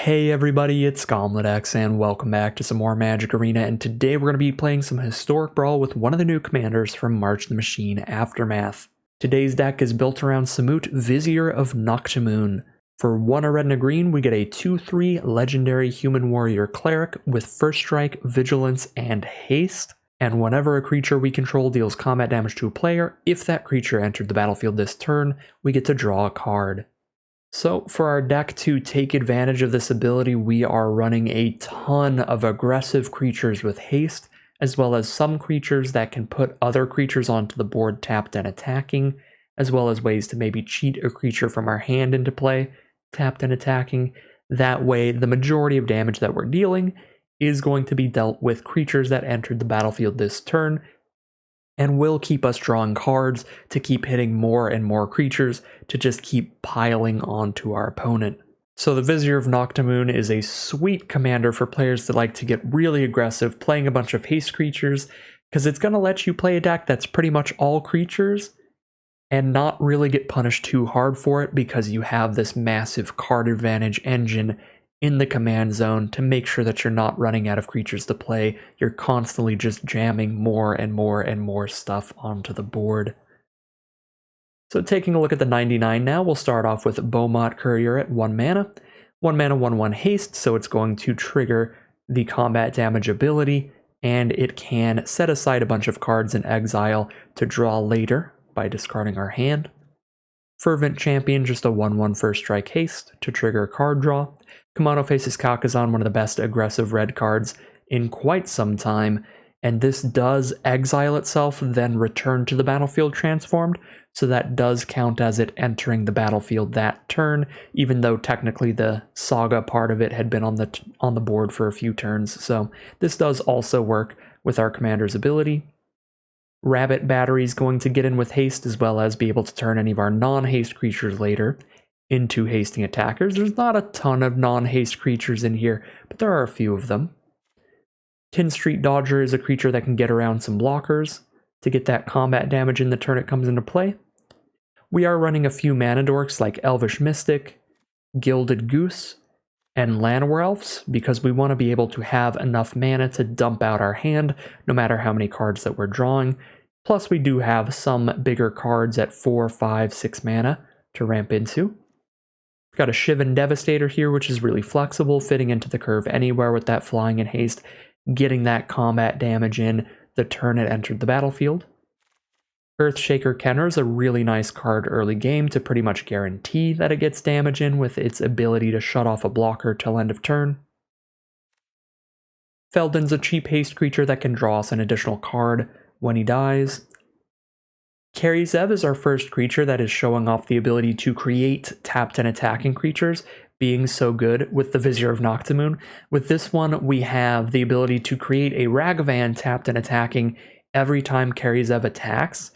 Hey everybody, it's GombletX and welcome back to some more Magic Arena, and today we're going to be playing some Historic Brawl with one of the new commanders from March the Machine Aftermath. Today's deck is built around Samut, Vizier of Naktamun. For 1 red and a green, we get a 2/3 legendary human warrior cleric with first strike, vigilance, and haste. And whenever a creature we control deals combat damage to a player, if that creature entered the battlefield this turn, we get to draw a card. So for our deck to take advantage of this ability, we are running a ton of aggressive creatures with haste, as well as some creatures that can put other creatures onto the board tapped and attacking, as well as ways to maybe cheat a creature from our hand into play, tapped and attacking. That way, the majority of damage that we're dealing is going to be dealt with creatures that entered the battlefield this turn, and will keep us drawing cards to keep hitting more and more creatures to just keep piling onto our opponent. So the Vizier of Naktamun is a sweet commander for players that like to get really aggressive, playing a bunch of haste creatures, because it's going to let you play a deck that's pretty much all creatures and not really get punished too hard for it, because you have this massive card advantage engine in the command zone to make sure that you're not running out of creatures to play. You're constantly just jamming more and more and more stuff onto the board. So taking a look at the 99 now, we'll start off with Bomat Courier at 1 mana. 1 mana, 1/1 haste, so it's going to trigger the combat damage ability, and it can set aside a bunch of cards in exile to draw later by discarding our hand. Fervent Champion, just a 1/1 first strike haste to trigger card draw. Kumano faces Kakkazan, one of the best aggressive red cards in quite some time, and this does exile itself, then return to the battlefield transformed, so that does count as it entering the battlefield that turn, even though technically the saga part of it had been on the board for a few turns, so this does also work with our commander's ability. Rabbit Battery is going to get in with haste, as well as be able to turn any of our non-haste creatures later into hasting attackers. There's not a ton of non-haste creatures in here, but there are a few of them. Tin Street Dodger is a creature that can get around some blockers to get that combat damage in the turn it comes into play. We are running a few mana dorks like Elvish Mystic, Gilded Goose, and Lannery Elves, because we want to be able to have enough mana to dump out our hand, no matter how many cards that we're drawing. Plus we do have some bigger cards at 4, 5, 6 mana to ramp into. We've got a Shivan Devastator here, which is really flexible, fitting into the curve anywhere with that flying and haste, getting that combat damage in the turn it entered the battlefield. Earthshaker Khenra is a really nice card early game to pretty much guarantee that it gets damage in with its ability to shut off a blocker till end of turn. Feldon's a cheap haste creature that can draw us an additional card when he dies. Karizev is our first creature that is showing off the ability to create tapped and attacking creatures, being so good with the Vizier of Naktamun. With this one, we have the ability to create a Ragavan tapped and attacking every time Karizev attacks.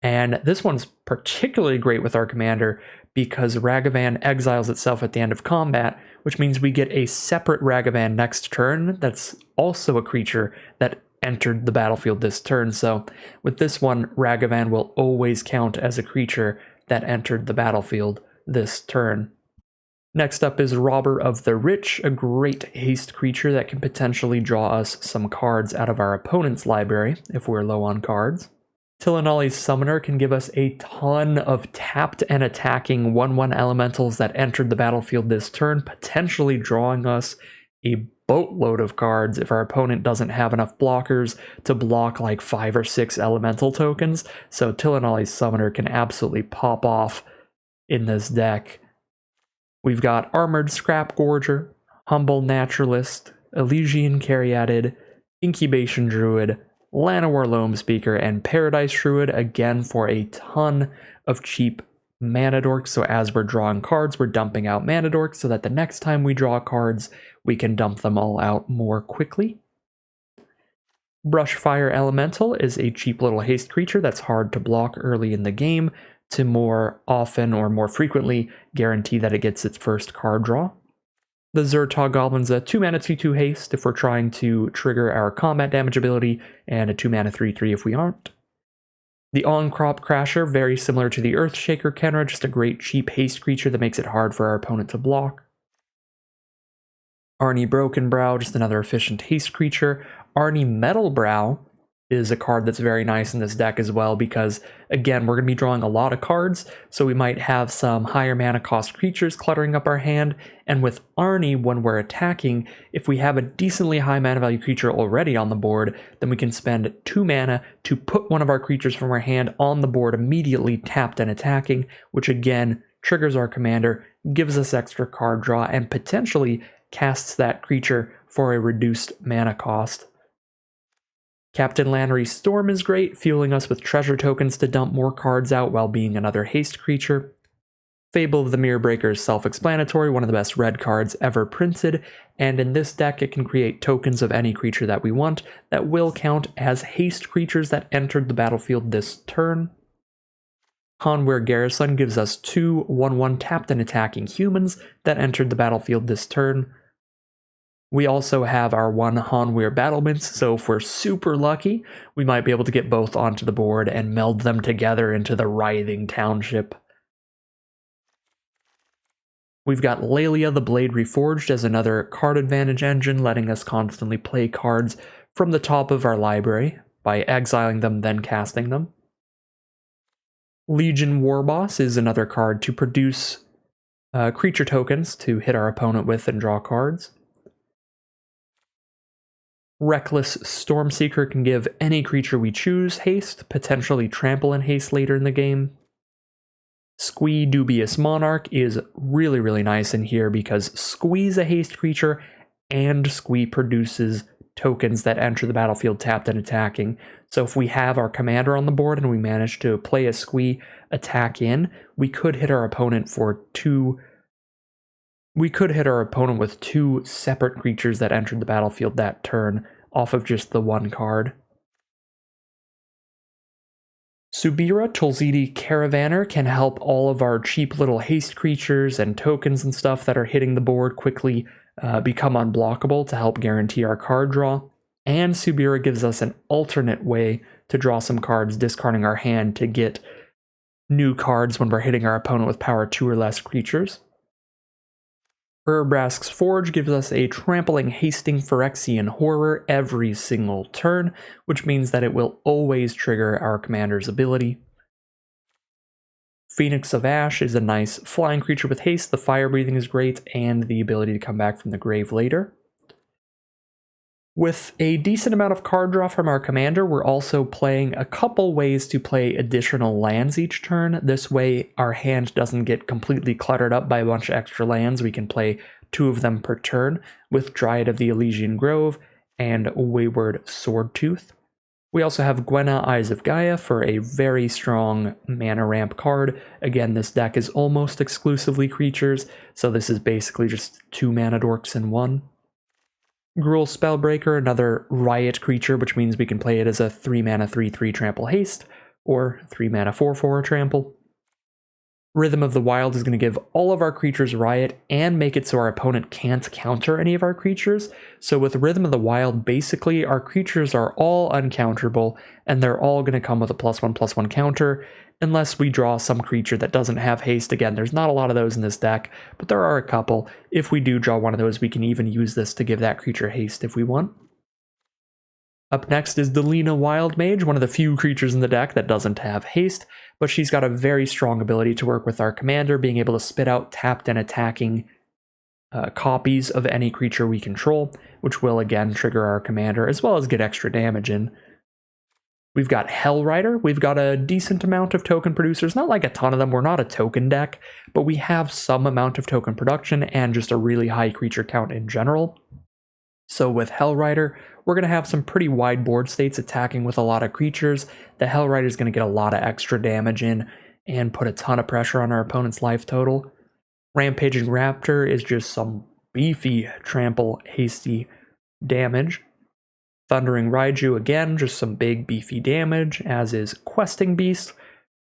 And this one's particularly great with our commander because Ragavan exiles itself at the end of combat, which means we get a separate Ragavan next turn that's also a creature that entered the battlefield this turn. So with this one, Ragavan will always count as a creature that entered the battlefield this turn. Next up is Robber of the Rich, a great haste creature that can potentially draw us some cards out of our opponent's library if we're low on cards. Tillinolli's Summoner can give us a ton of tapped and attacking 1/1 elementals that entered the battlefield this turn, potentially drawing us a boatload of cards if our opponent doesn't have enough blockers to block like 5 or 6 elemental tokens. So Tillinolli's Summoner can absolutely pop off in this deck. We've got Armored Scrap Gorger, Humble Naturalist, Elysian Caryatid, Incubation Druid, Llanowar Loam Speaker, and Paradise Druid, again for a ton of cheap mana dorks. So as we're drawing cards, we're dumping out mana dorks so that the next time we draw cards, we can dump them all out more quickly. Brushfire Elemental is a cheap little haste creature that's hard to block early in the game to more often or more frequently guarantee that it gets its first card draw. The Zertog Goblin's a 2 mana 2/2 haste if we're trying to trigger our combat damage ability, and a 2 mana 3/3 if we aren't. The Ahn-Crop Crasher, very similar to the Earthshaker Khenra, just a great cheap haste creature that makes it hard for our opponent to block. Arni Brokenbrow, just another efficient haste creature. Arni Metalbrow is a card that's very nice in this deck as well because, again, we're going to be drawing a lot of cards, so we might have some higher mana cost creatures cluttering up our hand, and with Arni, when we're attacking, if we have a decently high mana value creature already on the board, then we can spend 2 mana to put one of our creatures from our hand on the board immediately tapped and attacking, which again triggers our commander, gives us extra card draw, and potentially casts that creature for a reduced mana cost. Captain Lannery Storm is great, fueling us with treasure tokens to dump more cards out while being another haste creature. Fable of the Mirror Breaker is self-explanatory, one of the best red cards ever printed, and in this deck it can create tokens of any creature that we want that will count as haste creatures that entered the battlefield this turn. Hanweir Garrison gives us 2 1/1 tapped and attacking humans that entered the battlefield this turn. We also have our 1 Hanweir Battlements, so if we're super lucky, we might be able to get both onto the board and meld them together into the writhing township. We've got Laelia the Blade Reforged as another card advantage engine, letting us constantly play cards from the top of our library by exiling them, then casting them. Legion Warboss is another card to produce creature tokens to hit our opponent with and draw cards. Reckless Stormseeker can give any creature we choose haste, potentially trample and haste later in the game. Squee Dubious Monarch is really, really nice in here because Squee's a haste creature and Squee produces tokens that enter the battlefield tapped and attacking. So if we have our commander on the board and we manage to play a Squee attack in, we could hit our opponent for 2. We could hit our opponent with 2 separate creatures that entered the battlefield that turn off of just the 1 card. Subira Tulzidi Caravaner can help all of our cheap little haste creatures and tokens and stuff that are hitting the board quickly become unblockable to help guarantee our card draw. And Subira gives us an alternate way to draw some cards, discarding our hand to get new cards when we're hitting our opponent with power 2 or less creatures. Urbrask's Forge gives us a trampling, hasting Phyrexian Horror every single turn, which means that it will always trigger our commander's ability. Phoenix of Ash is a nice flying creature with haste, the fire breathing is great, and the ability to come back from the grave later. With a decent amount of card draw from our commander, we're also playing a couple ways to play additional lands each turn. This way, our hand doesn't get completely cluttered up by a bunch of extra lands. We can play 2 of them per turn with Dryad of the Elysian Grove and Wayward Swordtooth. We also have Gwenna, Eyes of Gaia for a very strong mana ramp card. Again, this deck is almost exclusively creatures, so this is basically just 2 mana dorks in 1. Gruul Spellbreaker, another riot creature, which means we can play it as a 3 mana 3/3 trample haste, or 3 mana 4/4 trample. Rhythm of the Wild is going to give all of our creatures riot and make it so our opponent can't counter any of our creatures. So with Rhythm of the Wild, basically our creatures are all uncounterable, and they're all going to come with a +1/+1 counter, unless we draw some creature that doesn't have haste. Again, there's not a lot of those in this deck, but there are a couple. If we do draw one of those, we can even use this to give that creature haste if we want. Up next is Delina Wildmage, one of the few creatures in the deck that doesn't have haste, but she's got a very strong ability to work with our commander, being able to spit out tapped and attacking copies of any creature we control, which will again trigger our commander, as well as get extra damage in. We've got Hellrider. We've got a decent amount of token producers, not like a ton of them. We're not a token deck, but we have some amount of token production and just a really high creature count in general. So with Hellrider, we're going to have some pretty wide board states attacking with a lot of creatures. The Hellrider is going to get a lot of extra damage in and put a ton of pressure on our opponent's life total. Rampaging Raptor is just some beefy trample hasty damage. Thundering Raiju, again, just some big beefy damage, as is Questing Beast,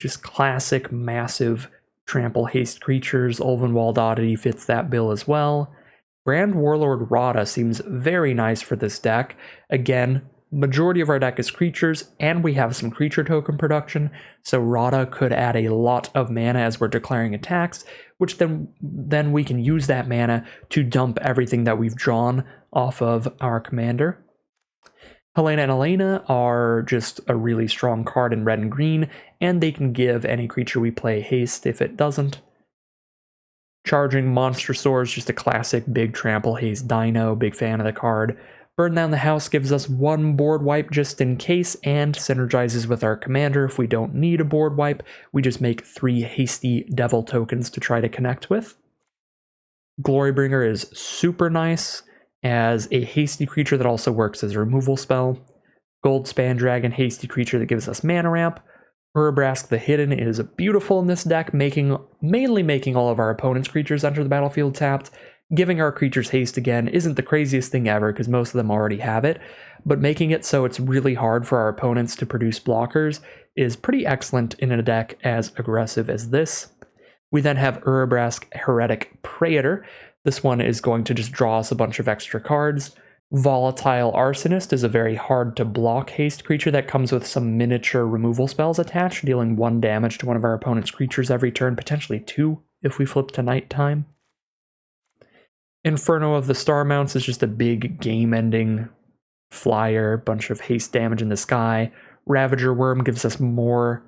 just classic massive trample haste creatures. Ulvenwald Oddity fits that bill as well. Grand Warlord Rada seems very nice for this deck. Again, Majority of our deck is creatures, and we have some creature token production, so Rada could add a lot of mana as we're declaring attacks, which then we can use that mana to dump everything that we've drawn off of our commander. Helena and Elena are just a really strong card in red and green, and they can give any creature we play haste if it doesn't. Charging Monster Sword is just a classic big trample haste dino, big fan of the card. Burn Down the House gives us one board wipe just in case, and synergizes with our commander. If we don't need a board wipe, we just make 3 hasty devil tokens to try to connect with. Glorybringer is super nice as a hasty creature that also works as a removal spell. Goldspan Dragon, hasty creature that gives us mana ramp. Urabrask the Hidden is beautiful in this deck, mainly making all of our opponent's creatures enter the battlefield tapped. Giving our creatures haste again isn't the craziest thing ever because most of them already have it, but making it so it's really hard for our opponents to produce blockers is pretty excellent in a deck as aggressive as this. We then have Urabrask Heretic Praetor. This one is going to just draw us a bunch of extra cards. Volatile Arsonist is a very hard to block haste creature that comes with some miniature removal spells attached, dealing 1 damage to one of our opponent's creatures every turn, potentially 2 if we flip to nighttime. Inferno of the Star Mounts is just a big game-ending flyer, bunch of haste damage in the sky. Ravager Worm gives us more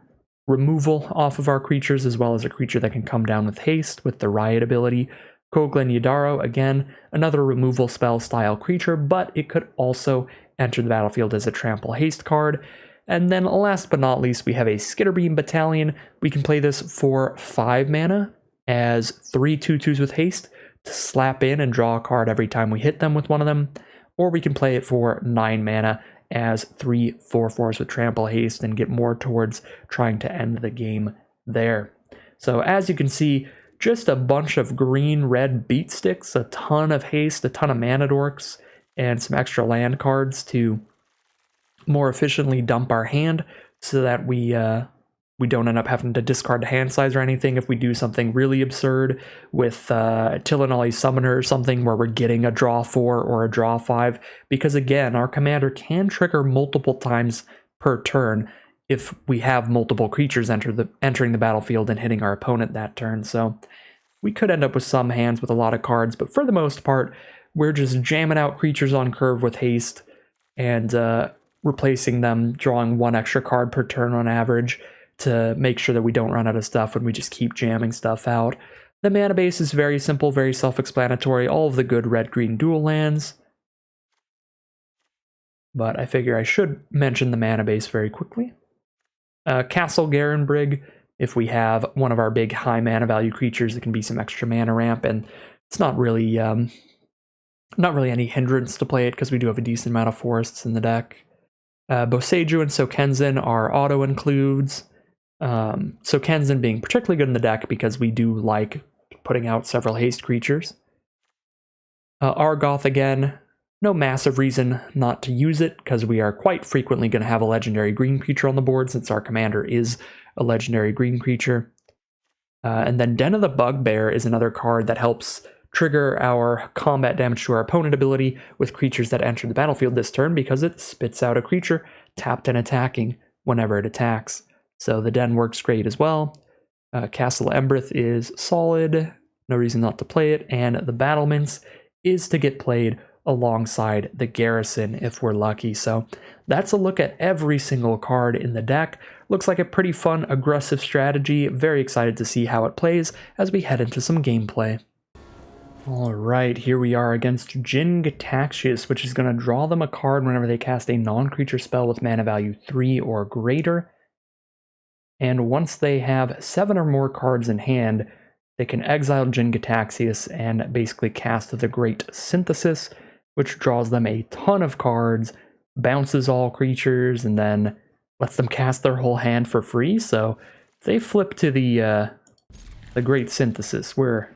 removal off of our creatures, as well as a creature that can come down with haste with the Riot ability. Koglan Yadaro, again, another removal spell style creature, but it could also enter the battlefield as a trample haste card. And then last but not least, we have a Skitterbeam Battalion. We can play this for 5 mana as 3 2/2s with haste to slap in and draw a card every time we hit them with one of them. Or we can play it for 9 mana as 3 4/4s with trample haste and get more towards trying to end the game there. So as you can see, just a bunch of green-red beat sticks, a ton of haste, a ton of mana dorks, and some extra land cards to more efficiently dump our hand so that we don't end up having to discard hand size or anything if we do something really absurd with Tillinolly Summoner or something where we're getting a draw 4 or a draw 5. Because again, our commander can trigger multiple times per turn if we have multiple creatures entering the battlefield and hitting our opponent that turn. So we could end up with some hands with a lot of cards, but for the most part, we're just jamming out creatures on curve with haste and replacing them, drawing 1 extra card per turn on average to make sure that we don't run out of stuff when we just keep jamming stuff out. The mana base is very simple, very self-explanatory, all of the good red-green dual lands. But I figure I should mention the mana base very quickly. Castle Embereth, if we have one of our big high mana value creatures, it can be some extra mana ramp, and it's not really any hindrance to play it because we do have a decent amount of forests in the deck. Boseiju and Sokenzan are auto includes. Sokenzan being particularly good in the deck because we do like putting out several haste creatures. Argoth again, no massive reason not to use it because we are quite frequently going to have a legendary green creature on the board since our commander is a legendary green creature. And then Den of the Bugbear is another card that helps trigger our combat damage to our opponent ability with creatures that enter the battlefield this turn because it spits out a creature tapped and attacking whenever it attacks. So the Den works great as well. Castle Embereth is solid, no reason not to play it, and the Battlements is to get played alongside the Garrison if we're lucky. So that's a look at every single card in the deck. Looks like a pretty fun, aggressive strategy. Very excited to see how it plays as we head into some gameplay. Alright, here we are against Jin Gataxius, which is going to draw them a card whenever they cast a non-creature spell with mana value 3 or greater. And once they have 7 or more cards in hand, they can exile Jin Gataxius and basically cast the Great Synthesis, which draws them a ton of cards, bounces all creatures, and then lets them cast their whole hand for free. So if they flip to the Great Synthesis, we're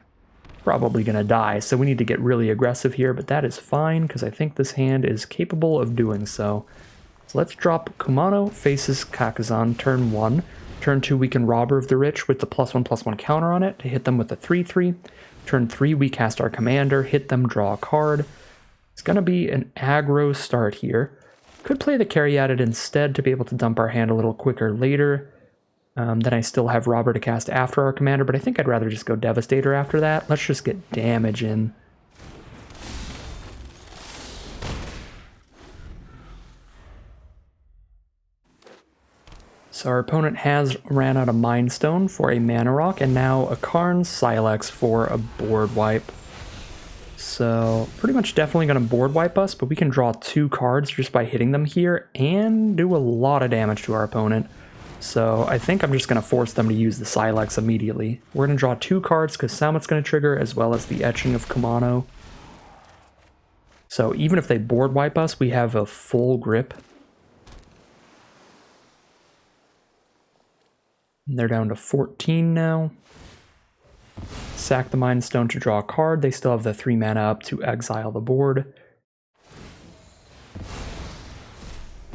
probably going to die. So we need to get really aggressive here, but that is fine because I think this hand is capable of doing so. So let's drop Kumano, faces Kakkazan, turn 1. Turn 2, we can Robber of the Rich with the +1/+1 counter on it to hit them with a 3/3. Turn 3, we cast our commander, hit them, draw a card. It's going to be an aggro start here. Could play the Caryatid instead to be able to dump our hand a little quicker later. Then I still have Robber to cast after our commander, but I think I'd rather just go Devastator after that. Let's just get damage in. So our opponent has ran out of Mind Stone for a Mana Rock, and now a Karn Silex for a board wipe. So pretty much definitely going to board wipe us, but we can draw 2 cards just by hitting them here and do a lot of damage to our opponent. So I think I'm just going to force them to use the Silex immediately. We're going to draw 2 cards because Samut's going to trigger, as well as the Etching of Kumano. So even if they board wipe us, we have a full grip. And they're down to 14 now. Sack the Mind Stone to draw a card. They still have the 3 mana up to exile the board.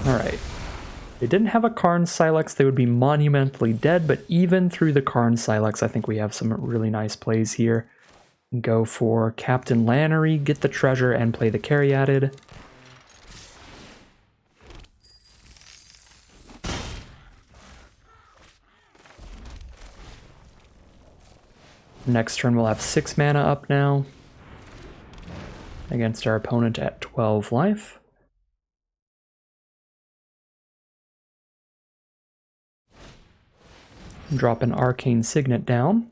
Alright. If they didn't have a Karn Silex, they would be monumentally dead, but even through the Karn Silex, I think we have some really nice plays here. Go for Captain Lannery, get the treasure, and play the Caryatid. Next turn we'll have 6 mana up now against our opponent at 12 life. Drop an Arcane Signet down.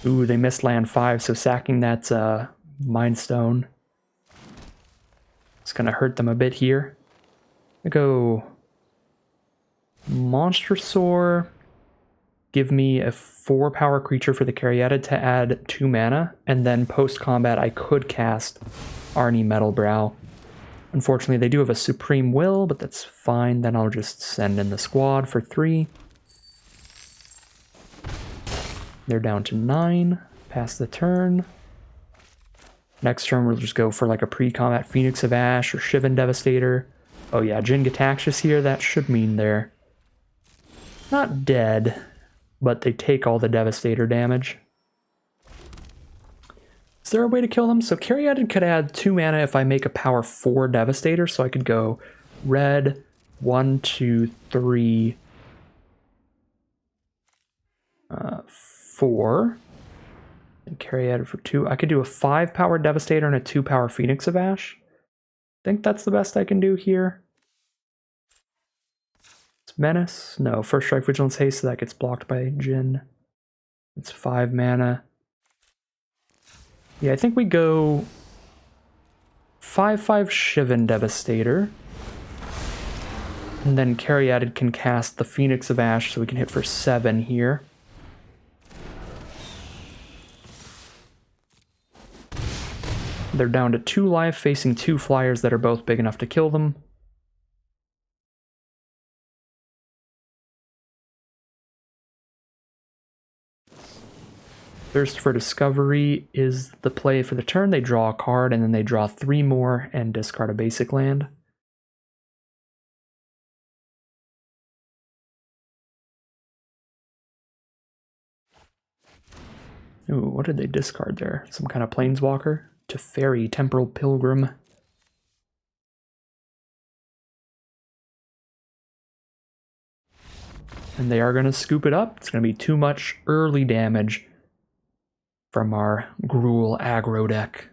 Ooh, they missed land 5, so sacking that Mind Stone. It's going to hurt them a bit here. I go Monstrosaur. Give me a 4-power creature for the Caryatid to add 2 mana, and then post-combat I could cast Arni Metalbrow. Unfortunately, they do have a Supreme Will, but that's fine. Then I'll just send in the squad for 3. They're down to 9. Pass the turn. Next turn, we'll just go for like a pre-combat Phoenix of Ash or Shivan Devastator. Oh yeah, Jin Gataxias here. That should mean they're not dead, but they take all the Devastator damage. Is there a way to kill them? So Caryatid could add 2 mana if I make a power 4 Devastator, so I could go red, 1, 2, 3, 4, and Caryatid for 2. I could do a 5-power Devastator and a 2-power Phoenix of Ash. I think that's the best I can do here. It's Menace. No, First Strike, Vigilance, Haste, so that gets blocked by Jin. It's 5 mana. Yeah, I think we go 5/5 Shivan Devastator. And then Caryatid can cast the Phoenix of Ash, so we can hit for 7 here. They're down to 2 life, facing 2 flyers that are both big enough to kill them. Thirst for Discovery is the play for the turn. They draw a card, and then they draw 3 more and discard a basic land. Ooh, what did they discard there? Some kind of Planeswalker? Teferi, Temporal Pilgrim. And they are going to scoop it up. It's going to be too much early damage from our Gruul aggro deck.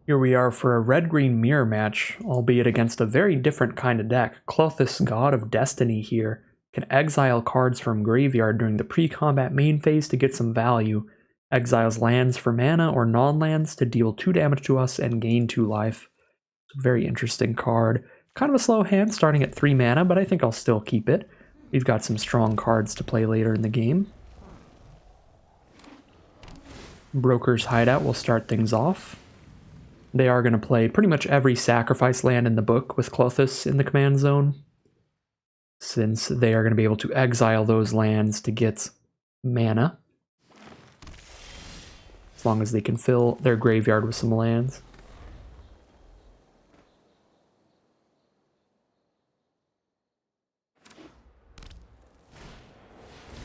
Here we are for a red-green mirror match, albeit against a very different kind of deck. Klothys, God of Destiny here, can exile cards from graveyard during the pre-combat main phase to get some value. Exiles lands for mana or non-lands to deal 2 damage to us and gain 2 life. It's a very interesting card. Kind of a slow hand starting at 3 mana, but I think I'll still keep it. We've got some strong cards to play later in the game. Broker's Hideout will start things off. They are going to play pretty much every sacrifice land in the book with Klothys in the command zone, since they are going to be able to exile those lands to get mana, as long as they can fill their graveyard with some lands.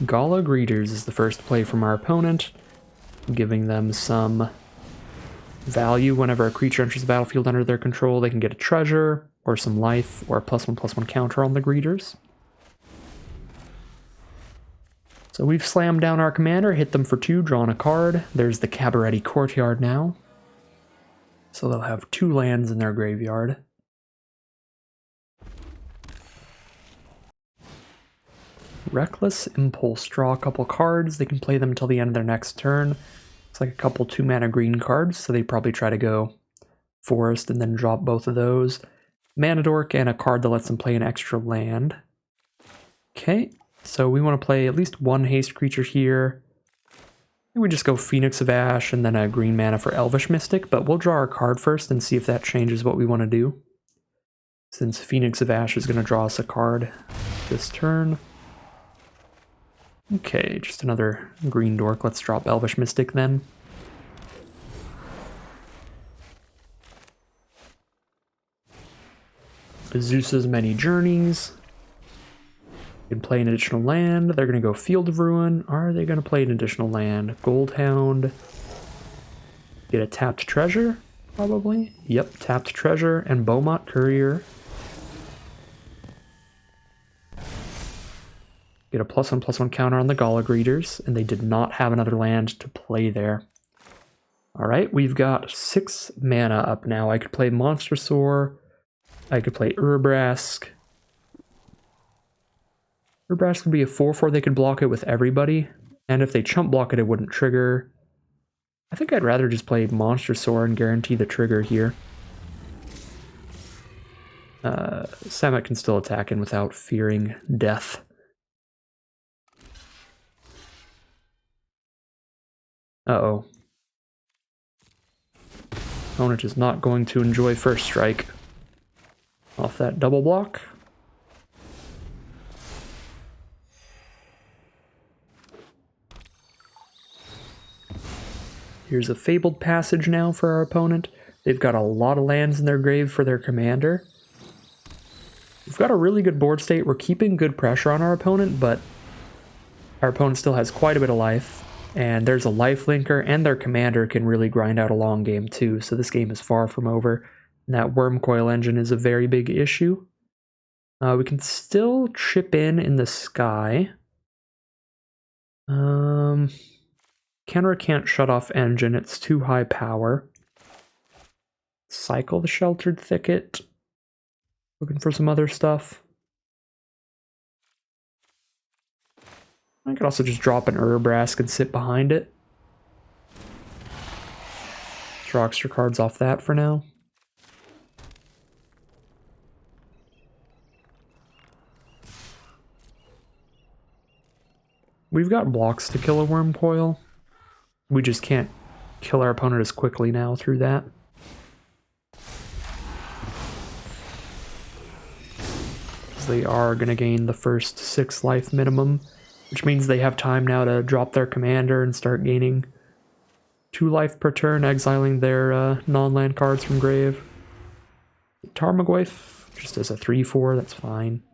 Gala Greeters is the first play from our opponent, giving them some value. Whenever a creature enters the battlefield under their control, they can get a treasure, or some life, or a +1/+1 counter on the greeters. So we've slammed down our commander, hit them for 2, drawn a card. There's the Cabaretti Courtyard now. So they'll have 2 lands in their graveyard. Reckless Impulse. Draw a couple cards. They can play them until the end of their next turn. It's like a couple 2-mana green cards, so they probably try to go Forest and then drop both of those. Mana Dork and a card that lets them play an extra land. Okay, so we want to play at least 1 haste creature here. We just go Phoenix of Ash and then a green mana for Elvish Mystic, but we'll draw our card first and see if that changes what we want to do. Since Phoenix of Ash is going to draw us a card this turn. Okay, just another green dork. Let's drop Elvish Mystic then. Zeus's Many Journeys. You can play an additional land. They're going to go Field of Ruin. Are they going to play an additional land? Goldhound. Get a tapped treasure, probably. Yep, tapped treasure and Bomat Courier. Get a +1/+1 counter on the Gala Greeters, and they did not have another land to play there. Alright, we've got 6 mana up now. I could play Monster Soar. I could play Urbrask. Urbrask would be a 4/4. They could block it with everybody. And if they chump block it, it wouldn't trigger. I think I'd rather just play Monster Soar and guarantee the trigger here. Samut can still attack in without fearing death. Uh-oh. Opponent is not going to enjoy first strike off that double block. Here's a Fabled Passage now for our opponent. They've got a lot of lands in their grave for their commander. We've got a really good board state. We're keeping good pressure on our opponent, but our opponent still has quite a bit of life. And there's a life linker, and their commander can really grind out a long game too, so this game is far from over. And that Worm Coil engine is a very big issue. We can still chip in the sky. Khenra can't shut off engine, it's too high power. Cycle the Sheltered Thicket. Looking for some other stuff. I could also just drop an Urbrask and sit behind it. Draw extra cards off that for now. We've got blocks to kill a Worm Coil. We just can't kill our opponent as quickly now through that. Because they are going to gain the first 6 life minimum. Which means they have time now to drop their commander and start gaining 2 life per turn, exiling their non-land cards from grave. Tarmogoyf, just as a 3/4, that's fine.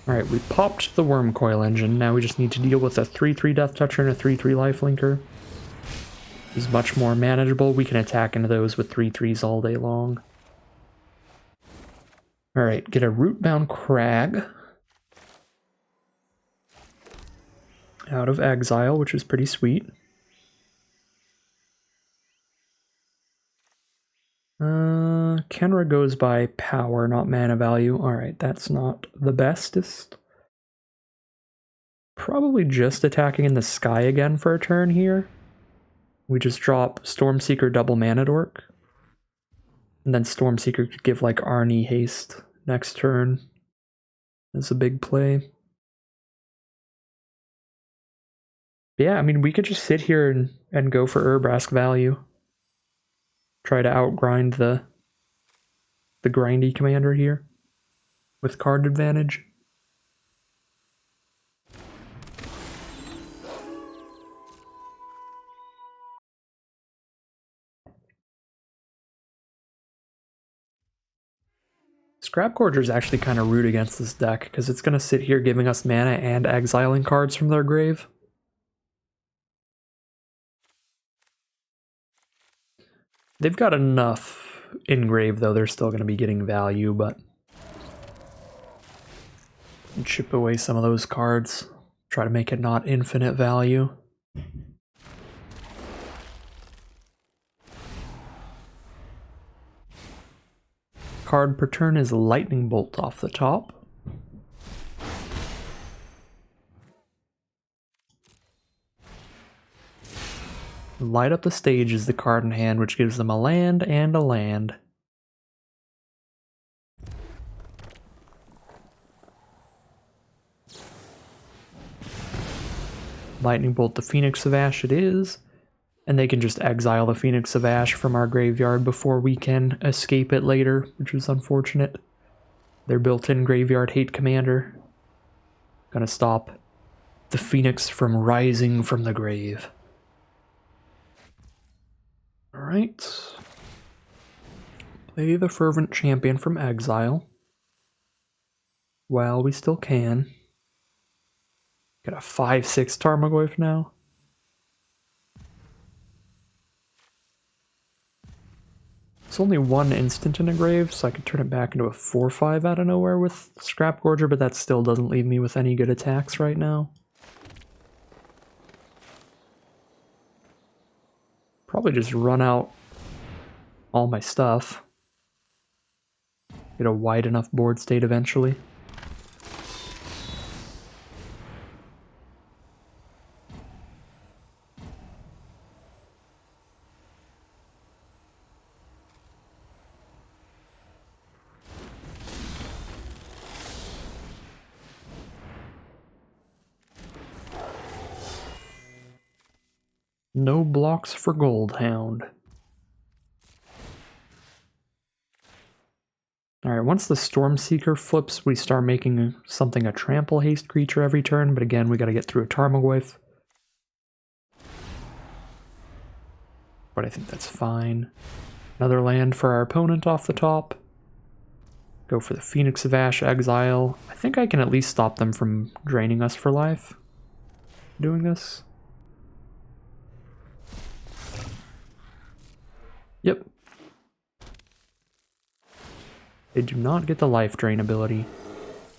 Alright, we popped the Worm Coil engine. Now we just need to deal with a 3/3 Death Toucher and a 3/3 Life Linker. This is much more manageable. We can attack into those with 3/3s all day long. Alright, get a Rootbound Crag out of exile, which is pretty sweet. Khenra goes by power, not mana value. Alright, that's not the bestest. Probably just attacking in the sky again for a turn here. We just drop Stormseeker double mana dork. And then Stormseeker could give like Arni haste next turn. That's a big play. Yeah, I mean, we could just sit here and go for Urbrask value. Try to outgrind the grindy commander here with card advantage. Scrapgorger is actually kind of rude against this deck, because it's going to sit here giving us mana and exiling cards from their grave. They've got enough in grave, though. They're still going to be getting value, but chip away some of those cards. Try to make it not infinite value. Card per turn is Lightning Bolt off the top. Light Up the Stage is the card in hand, which gives them a land and a land. Lightning Bolt the Phoenix of Ash it is, and they can just exile the Phoenix of Ash from our graveyard before we can escape it later, which is unfortunate. Their built-in graveyard hate commander. Gonna stop the Phoenix from rising from the grave. Alright. Play the Fervent Champion from exile. While we still can. Got a 5/6 Tarmogoyf now. It's only one instant in a grave, so I could turn it back into a 4/5 out of nowhere with Scrapgorger, but that still doesn't leave me with any good attacks right now. Probably just run out all my stuff. Get a wide enough board state eventually. No blocks for Goldhound. Alright, once the Stormseeker flips, we start making something a trample haste creature every turn, but again, we gotta get through a Tarmogoyf. But I think that's fine. Another land for our opponent off the top. Go for the Phoenix of Ash, exile. I think I can at least stop them from draining us for life doing this. Yep. They do not get the life drain ability.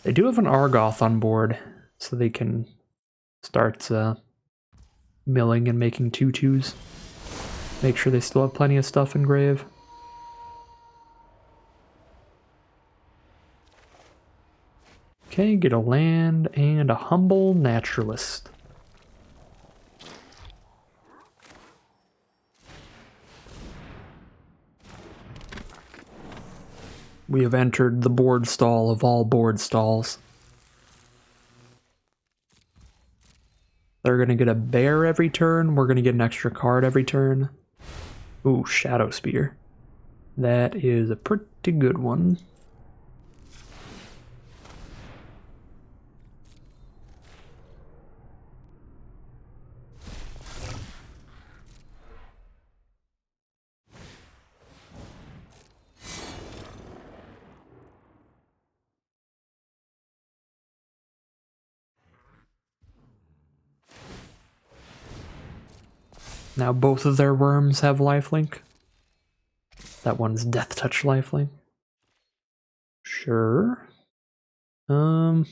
They do have an Argoth on board, so they can start milling and making 2/2s. Make sure they still have plenty of stuff in grave. Okay, get a land and a Humble Naturalist. We have entered the board stall of all board stalls. They're going to get a bear every turn. We're going to get an extra card every turn. Ooh, Shadow Spear. That is a pretty good one. Now both of their worms have lifelink. That one's Death Touch lifelink. Sure. Really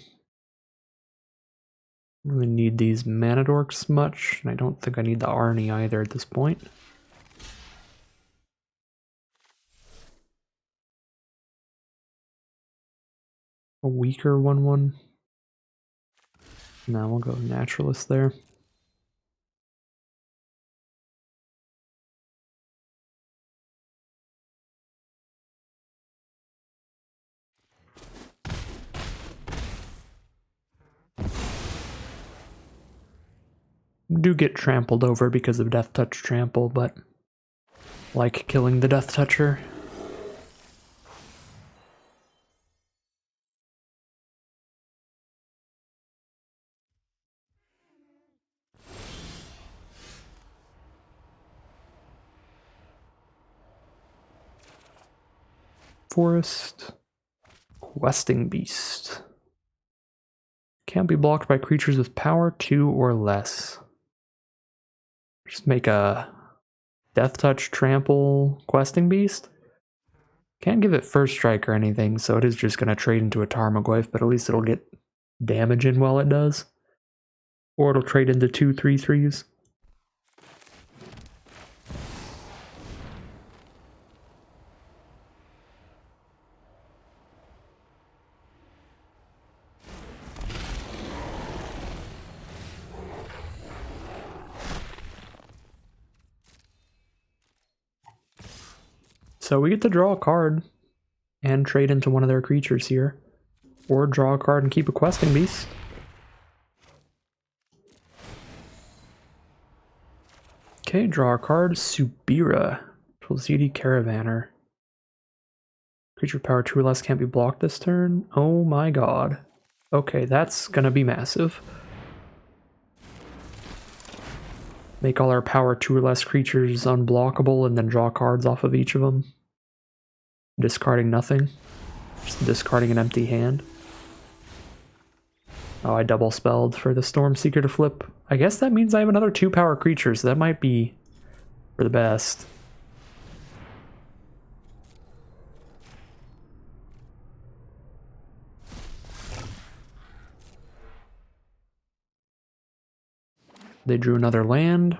need these mana dorks much, and I don't think I need the Arni either at this point. A weaker 1/1. Now we'll go Naturalist there. Do get trampled over because of Death Touch Trample, but like killing the Death Toucher. Forest. Questing Beast. Can't be blocked by creatures with power 2 or less. Just make a Death Touch Trample Questing Beast. Can't give it First Strike or anything, so it is just going to trade into a Tarmogoyf, but at least it'll get damage in while it does. Or it'll trade into 2 3/3s. So we get to draw a card and trade into one of their creatures here. Or draw a card and keep a Questing Beast. Okay, draw a card. Subira. Tulzidi Caravaner. Creature power 2 or less can't be blocked this turn. Oh my god. Okay, that's gonna be massive. Make all our power 2 or less creatures unblockable and then draw cards off of each of them. Discarding nothing. Just discarding an empty hand. Oh, I double spelled for the Stormseeker to flip. I guess that means I have another 2 power creature, so that might be for the best. They drew another land.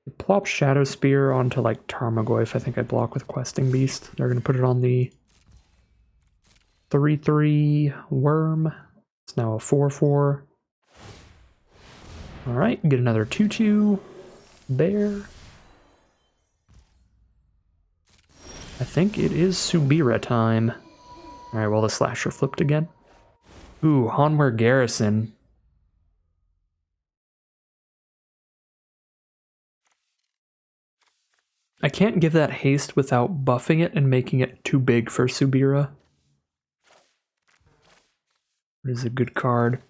They plop Shadow Spear onto like Tarmogoyf. I think I block with Questing Beast. They're going to put it on the 3/3 Worm. It's now a 4/4. Alright, get another 2/2 Bear. I think it is Subira time. Alright, well, the Slasher flipped again. Ooh, Hanweir Garrison. I can't give that haste without buffing it and making it too big for Subira. It is a good card.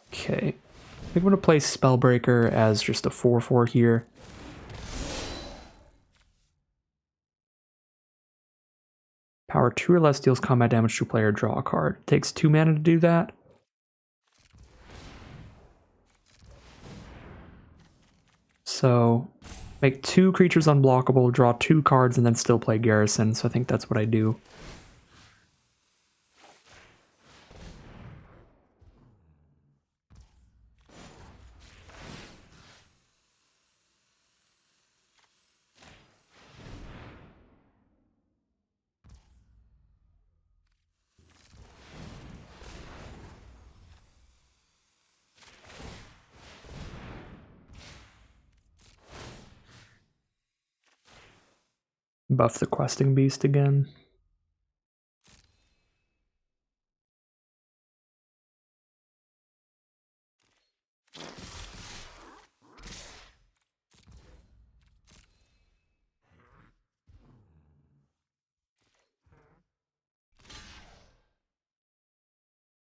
Okay. I think I'm going to play Spellbreaker as just a 4/4 here. Power 2 or less deals combat damage to a player, draw a card. It takes 2 mana to do that. So, make 2 creatures unblockable, draw 2 cards, and then still play Garrison, so I think that's what I do. Buff the Questing Beast again.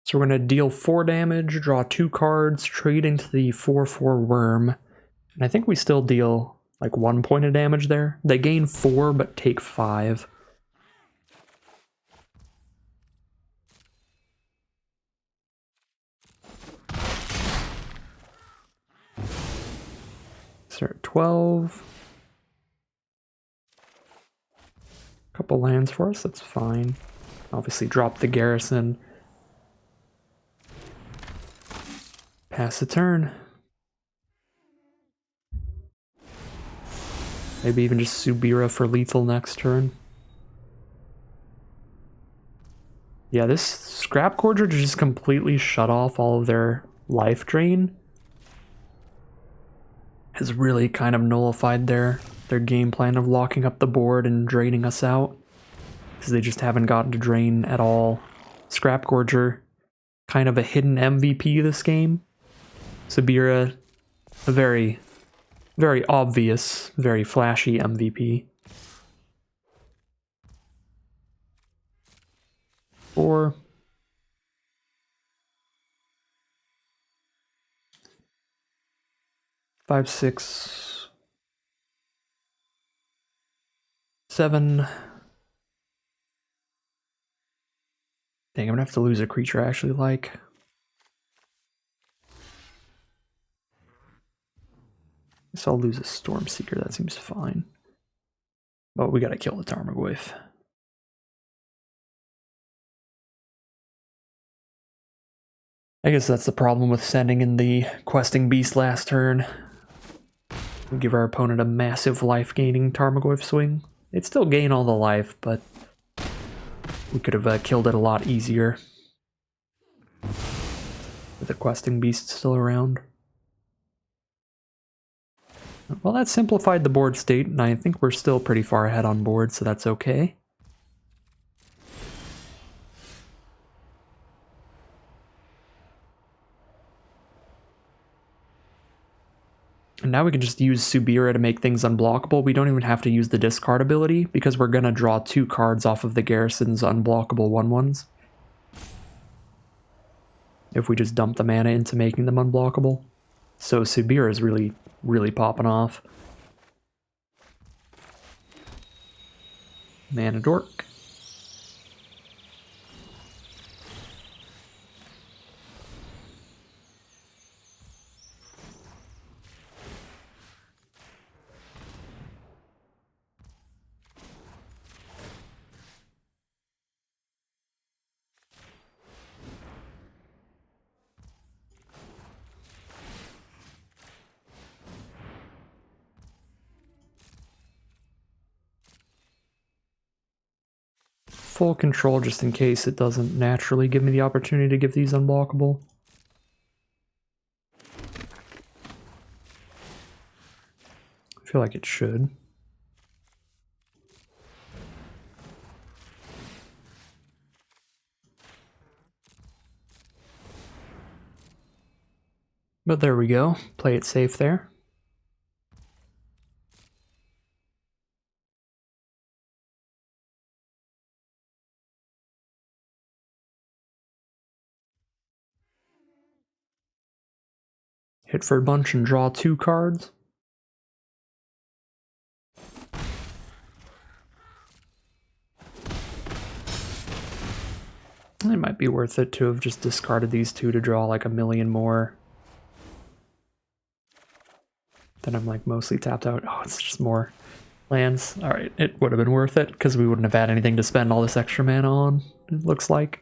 So we're going to deal 4 damage, draw 2 cards, trade into the 4/4 Worm. And I think we still deal like 1 point of damage there. They gain 4 but take 5. Start at 12. Couple lands for us, that's fine. Obviously drop the Garrison. Pass the turn. Maybe even just Subira for lethal next turn. Yeah, this Scrap Gorger just completely shut off all of their life drain. Has really kind of nullified their game plan of locking up the board and draining us out. Because they just haven't gotten to drain at all. Scrap Gorger, kind of a hidden MVP this game. Subira, a very, very obvious, very flashy MVP. Or 5, 6, 7. Dang, I'm gonna have to lose a creature I actually like. Guess I'll lose a Stormseeker, that seems fine. Oh, we gotta kill the Tarmogoyf. I guess that's the problem with sending in the questing beast last turn. We give our opponent a massive life-gaining Tarmogoyf swing. It'd still gain all the life, but we could have killed it a lot easier with the questing beast still around. Well, that simplified the board state, and I think we're still pretty far ahead on board, so that's okay. And now we can just use Subira to make things unblockable. We don't even have to use the discard ability, because we're going to draw 2 cards off of the Garrison's unblockable 1/1s. If we just dump the mana into making them unblockable. So Subira is really, really popping off. Mana Dork. Full control just in case it doesn't naturally give me the opportunity to give these unblockable. I feel like it should. But there we go. Play it safe there. Hit for a bunch and draw 2 cards. It might be worth it to have just discarded these 2 to draw like a million more. Then I'm like mostly tapped out. Oh, it's just more lands. Alright, it would have been worth it because we wouldn't have had anything to spend all this extra mana on, it looks like.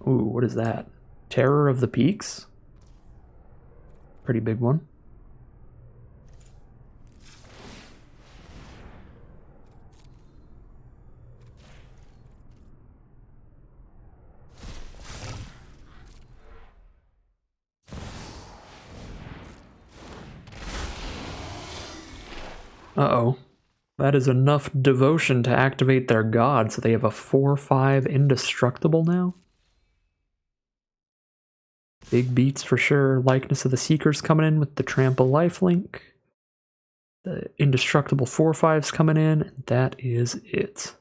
Ooh, what is that? Terror of the Peaks? Pretty big one. Uh-oh. That is enough devotion to activate their god, so they have a 4/5 indestructible now. Big beats for sure. Likeness of the Seekers coming in with the Trample lifelink. The indestructible 4/5s coming in, and that is it.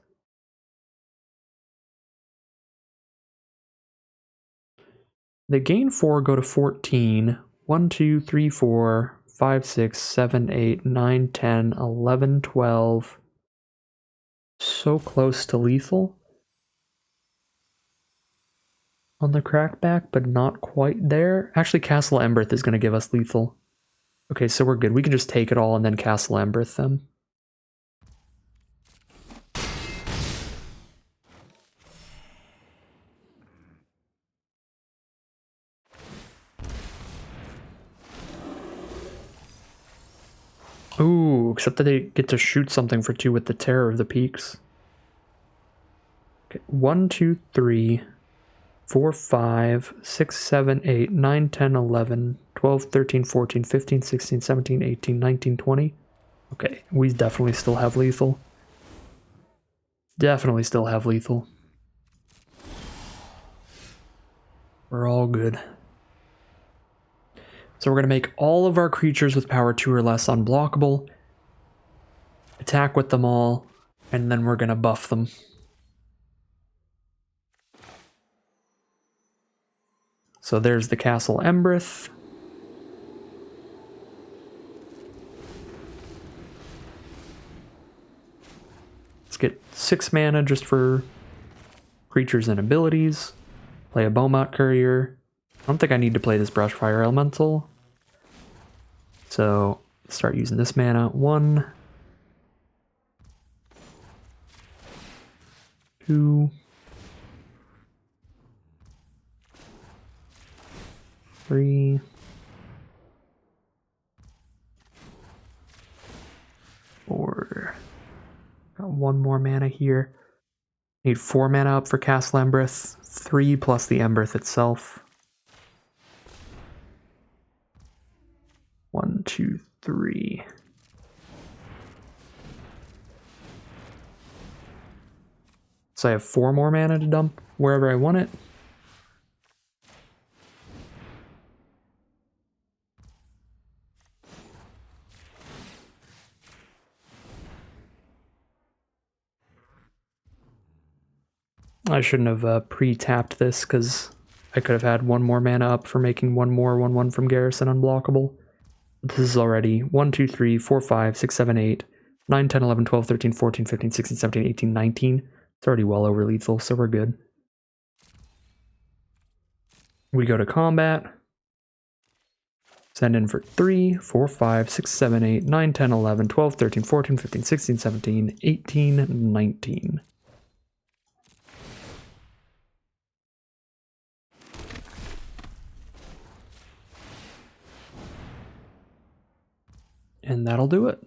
They gain 4, go to 14. 1, 2, 3, 4, 5, 6, 7, 8, 9, 10, 11, 12. So close to lethal on the crackback, but not quite there. Actually, Castle Embereth is going to give us lethal. Okay, so we're good. We can just take it all and then Castle Embereth them. Ooh, except that they get to shoot something for 2 with the Terror of the Peaks. Okay, 1, 2, 3, 4, 5, 6, 7, 8, 9, 10, 11, 12, 13, 14, 15, 16, 17, 18, 19, 20. Okay, we definitely still have lethal. Definitely still have lethal. We're all good. So we're going to make all of our creatures with power 2 or less unblockable, attack with them all, and then we're going to buff them. So there's the Castle Embereth. Let's get 6 mana just for creatures and abilities. Play a Bomat Courier. I don't think I need to play this Brushfire Elemental. So start using this mana. 1, 2, 3, 4. Got 1 more mana here. Need 4 mana up for Castle Embereth. 3 plus the Embereth itself. 1, 2, 3. So I have 4 more mana to dump wherever I want it. I shouldn't have pre-tapped this because I could have had 1 more mana up for making 1 more 1/1 from Garrison unblockable. This is already 1, 2, 3, 4, 5, 6, 7, 8, 9, 10, 11, 12, 13, 14, 15, 16, 17, 18, 19. It's already well over lethal, so we're good. We go to combat. Send in for 3, 4, 5, 6, 7, 8, 9, 10, 11, 12, 13, 14, 15, 16, 17, 18, 19. And that'll do it.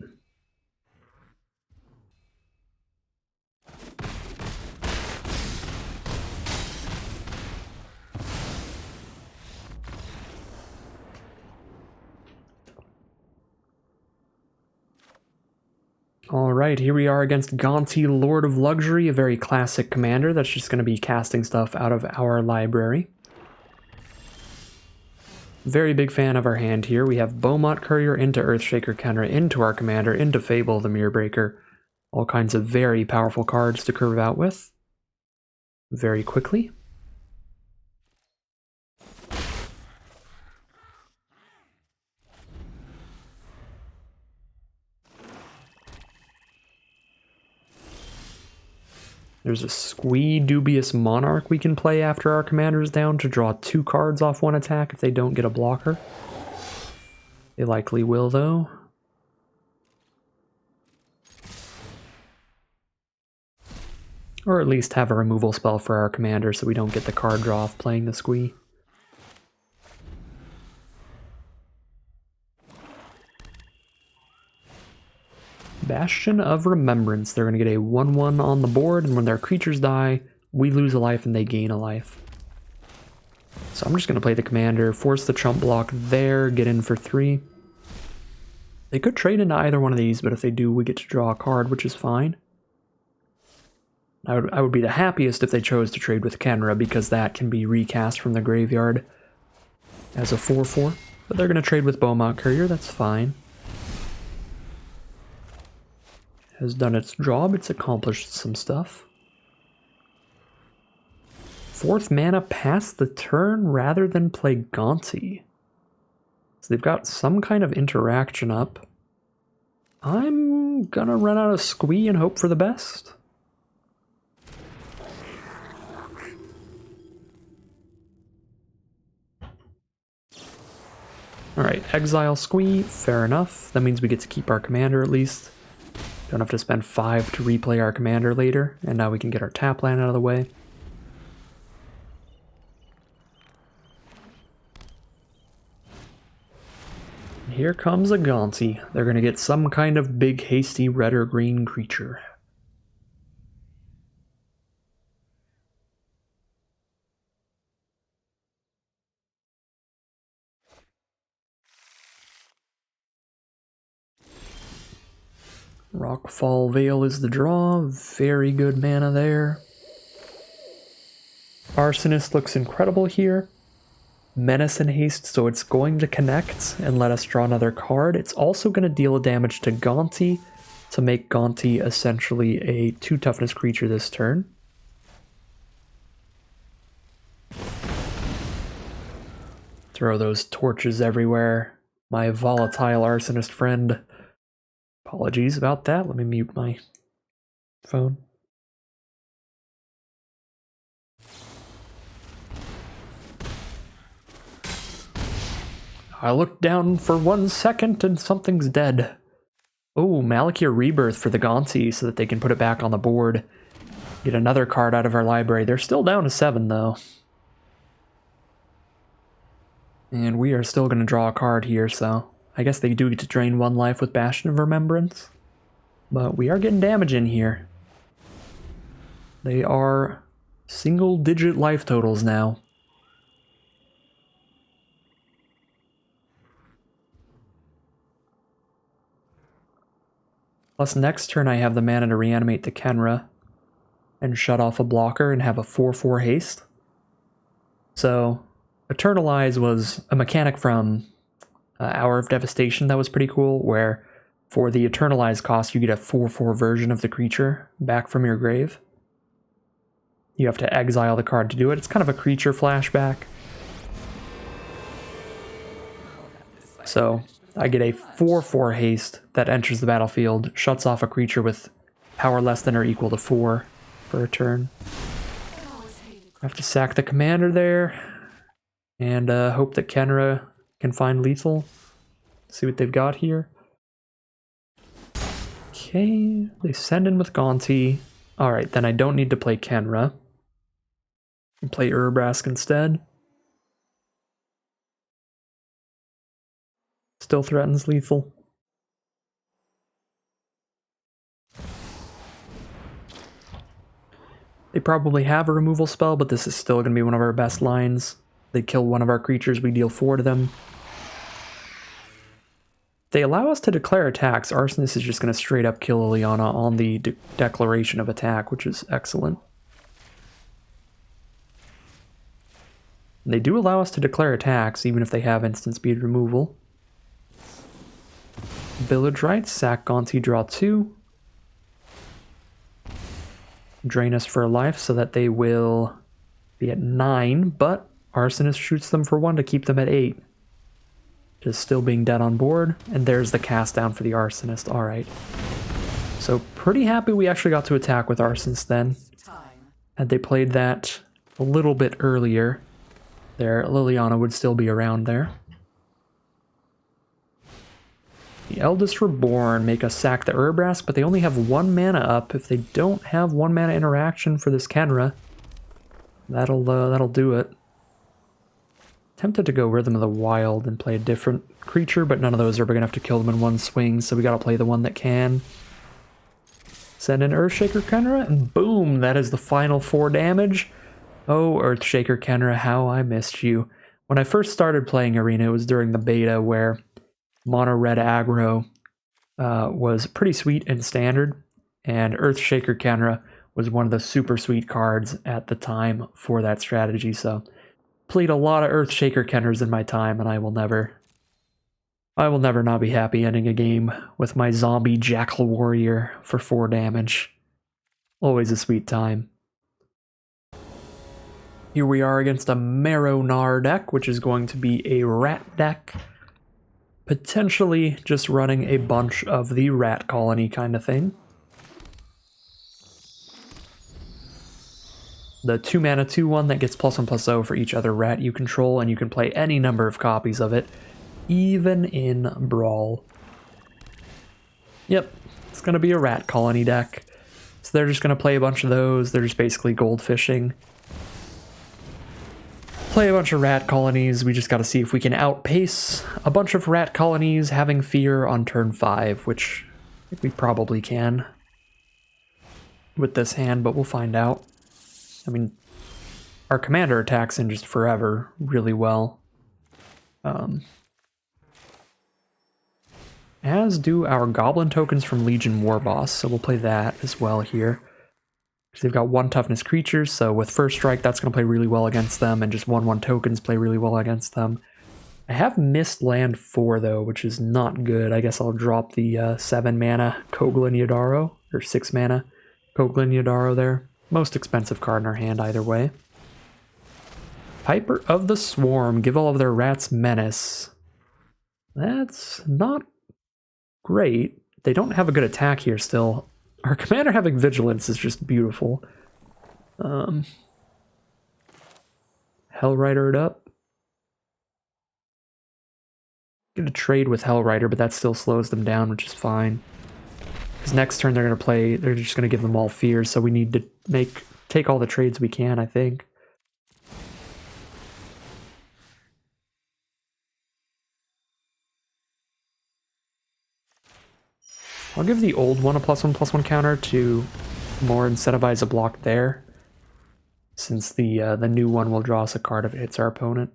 Alright, here we are against Gonti, Lord of Luxury, a very classic commander that's just going to be casting stuff out of our library. Very big fan of our hand here. We have Bomat Courier into Earthshaker Khenra, into our commander, into Fable, the Mirrorbreaker. All kinds of very powerful cards to curve out with. Very quickly. There's a Squee Dubious Monarch we can play after our commander's down to draw 2 cards off 1 attack if they don't get a blocker. They likely will, though. Or at least have a removal spell for our commander so we don't get the card draw off playing the Squee. Bastion of Remembrance. They're going to get a 1/1 on the board, and when their creatures die, we lose a life and they gain a life. So I'm just going to play the commander, force the chump block there, get in for 3. They could trade into either one of these, but if they do, we get to draw a card, which is fine. I would be the happiest if they chose to trade with Khenra, because that can be recast from the graveyard as a 4/4. But they're going to trade with Bomat Courier, that's fine. Has done its job, it's accomplished some stuff. 4th mana past the turn rather than play Gonti. So they've got some kind of interaction up. I'm gonna run out of Squee and hope for the best. Alright, exile Squee, fair enough. That means we get to keep our commander at least. Don't have to spend 5 to replay our commander later, and now we can get our tap land out of the way. Here comes a Gonti. They're going to get some kind of big, hasty red or green creature. Rockfall Vale is the draw. Very good mana there. Arsonist looks incredible here. Menace and haste, so it's going to connect and let us draw another card. It's also going to deal damage to Gonti to make Gonti essentially a 2 toughness creature this turn. Throw those torches everywhere. My volatile arsonist friend. Apologies about that. Let me mute my phone. I looked down for 1 second and something's dead. Oh, Malakir Rebirth for the Gaunty so that they can put it back on the board. Get another card out of our library. They're still down to 7 though. And we are still going to draw a card here, so I guess they do get to drain 1 life with Bastion of Remembrance. But we are getting damage in here. They are single-digit life totals now. Plus next turn I have the mana to reanimate the Khenra and shut off a blocker and have a 4/4 haste. So Eternalize was a mechanic from Hour of Devastation that was pretty cool, where for the Eternalize cost you get a 4/4 version of the creature back from your grave. You have to exile the card to do it. It's kind of a creature flashback. So I get a 4/4 haste that enters the battlefield, shuts off a creature with power less than or equal to 4 for a turn. I have to sack the commander there, and hope that Khenra can find lethal. See what they've got here. Okay, they send in with Gaunty. Alright, then I don't need to play Khenra. I can play Urabrask instead. Still threatens lethal. They probably have a removal spell, but this is still going to be one of our best lines. They kill one of our creatures, we deal 4 to them. They allow us to declare attacks. Arsonist is just going to straight up kill Liliana on the declaration of attack, which is excellent. And they do allow us to declare attacks, even if they have instant speed removal. Village Rites, sack Gaunty, draw 2. Drain us for a life so that they will be at 9, but Arsonist shoots them for 1 to keep them at 8. Just still being dead on board, and there's the cast down for the Arsonist. Alright. So pretty happy we actually got to attack with Arsonist then. Had they played that a little bit earlier, their Liliana would still be around there. The Eldest Reborn make us sack the Urabrask, but they only have 1 mana up. If they don't have 1 mana interaction for this Khenra, that'll do it. Tempted to go Rhythm of the Wild and play a different creature, but none of those are big enough to kill them in 1 swing, so we gotta play the one that can. Send in Earthshaker Khenra, and boom, that is the final 4 damage. Oh, Earthshaker Khenra, how I missed you. When I first started playing Arena, it was during the beta where mono red aggro was pretty sweet in standard, and Earthshaker Khenra was one of the super sweet cards at the time for that strategy, so played a lot of Earthshaker Khenras in my time, and I will never not be happy ending a game with my zombie Jackal Warrior for 4 damage. Always a sweet time. Here we are against a Marrow-Gnar deck, which is going to be a rat deck. Potentially just running a bunch of the rat colony kind of thing. The 2 mana 2/1 that gets +1/+0 for each other rat you control, and you can play any number of copies of it, even in Brawl. Yep, it's going to be a rat colony deck. So they're just going to play a bunch of those. They're just basically goldfishing. Play a bunch of rat colonies. We just got to see if we can outpace a bunch of rat colonies having fear on turn 5, which I think we probably can with this hand, but we'll find out. I mean, our commander attacks in just forever really well. As do our goblin tokens from Legion Warboss, so we'll play that as well here. They've got 1 toughness creatures, so with First Strike that's going to play really well against them, and just 1/1 tokens play really well against them. I have missed land 4 though, which is not good. I guess I'll drop the 7 mana Koglin Yadaro, or 6 mana Koglin Yadaro there. Most expensive card in our hand either way. Piper of the Swarm. Give all of their rats menace. That's not great. They don't have a good attack here still. Our commander having vigilance is just beautiful. Hellrider it up. Gonna trade with Hellrider, but that still slows them down, which is fine. Because next turn they're just gonna give them all fears, so we need to take all the trades we can, I think. I'll give the old one a +1/+1 counter to more incentivize a block there, since the new one will draw us a card if it hits our opponent.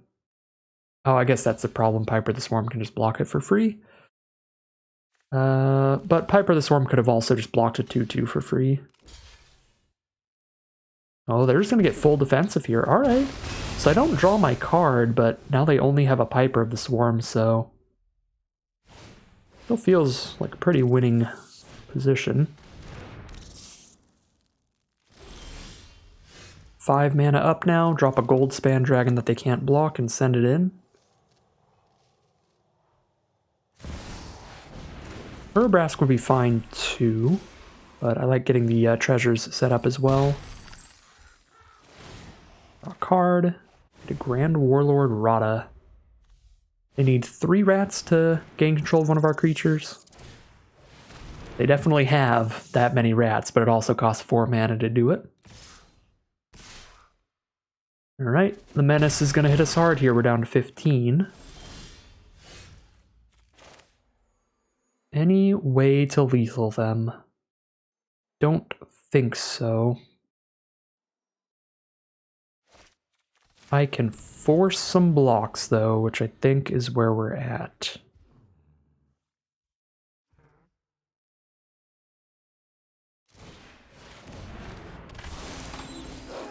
Oh, I guess that's the problem. Piper the Swarm can just block it for free. But Piper the Swarm could have also just blocked a 2/2 for free. Oh, they're just going to get full defensive here. Alright. So I don't draw my card, but now they only have a Piper of the Swarm, so... Still feels like a pretty winning position. 5 mana up now, drop a gold span dragon that they can't block and send it in. Urbrask would be fine too, but I like getting the treasures set up as well. A card, a Grand Warlord Rada. They need 3 rats to gain control of one of our creatures. They definitely have that many rats, but it also costs 4 mana to do it. Alright, the menace is going to hit us hard here. We're down to 15. Any way to lethal them? Don't think so. I can force some blocks though, which I think is where we're at.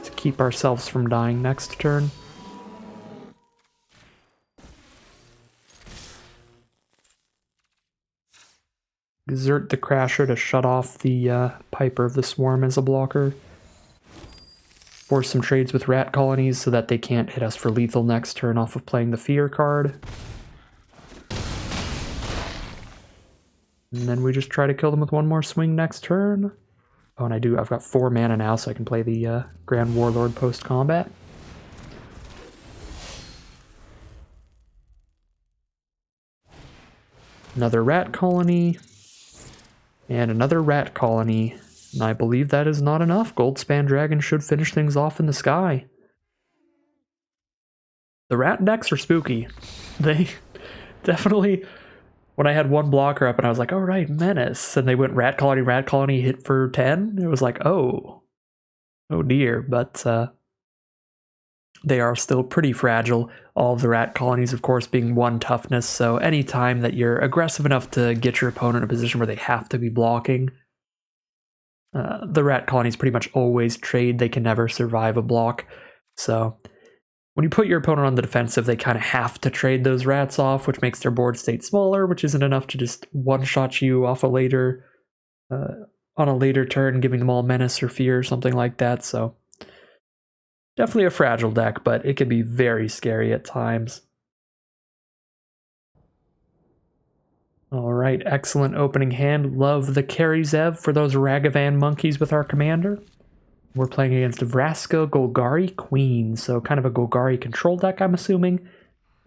To keep ourselves from dying next turn. Exert the Crasher to shut off the Piper of the Swarm as a blocker. Force some trades with rat colonies so that they can't hit us for lethal next turn off of playing the Fear card. And then we just try to kill them with one more swing next turn. Oh, and I've got 4 mana now, so I can play the Grand Warlord post-combat. Another rat colony. And another rat colony. And I believe that is not enough. Goldspan Dragon should finish things off in the sky. The rat decks are spooky. They definitely... When I had one blocker up and I was like, all right, menace. And they went rat colony, hit for 10. It was like, oh dear. But they are still pretty fragile. All of the rat colonies, of course, being 1 toughness. So any time that you're aggressive enough to get your opponent in a position where they have to be blocking, the rat colonies pretty much always trade. They can never survive a block. So when you put your opponent on the defensive, they kind of have to trade those rats off, which makes their board state smaller, which isn't enough to just one-shot you off a later, on a later turn, giving them all menace or fear or something like that. So definitely a fragile deck, but it can be very scary at times. Alright, excellent opening hand. Love the Karizev for those Ragavan monkeys with our commander. We're playing against Vraska Golgari Queen, so kind of a Golgari control deck, I'm assuming.